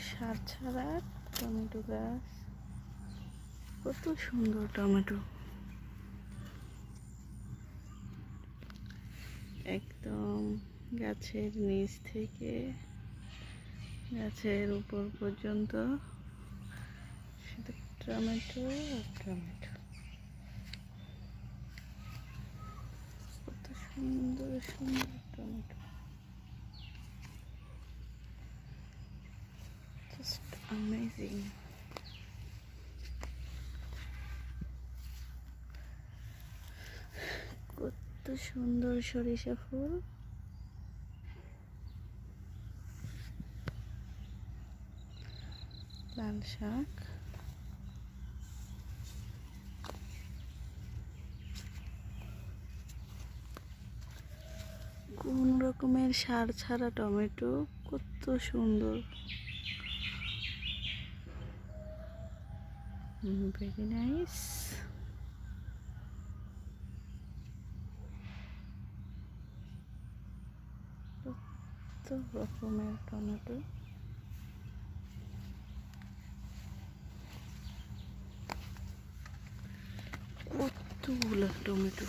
সার ছাড়া টমেটো গাছ, কত সুন্দর টমেটো। একদম গাছের নিচ থেকে গাছের উপর পর্যন্ত শুধু টমেটো আর টমেটো। কত সুন্দর সুন্দর টমেটো, জাস্ট অ্যামেজিং। কত সুন্দর সরিষা ফুল, লাল শাক, কোন রকমের সার ছাড়া টমেটো, কত সুন্দর। Very nice. কত রকমের টমেটো, কতগুলো টমেটো।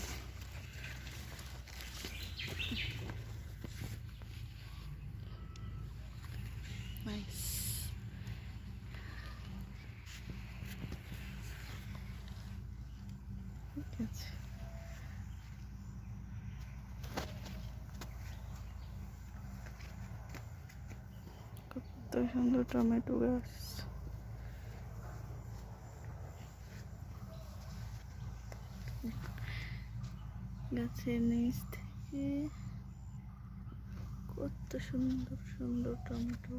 নাইস। ঠিক আছে, কত সুন্দর টমেটো গাছ। গাছের নিচ থেকে কত সুন্দর সুন্দর টমেটো,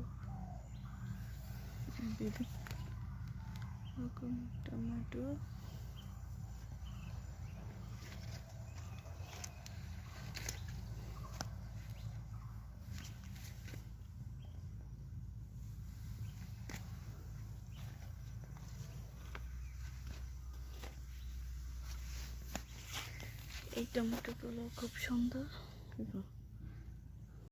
বিভিন্ন রকম টমেটো। এই টমেটোগুলো খুব সুন্দর।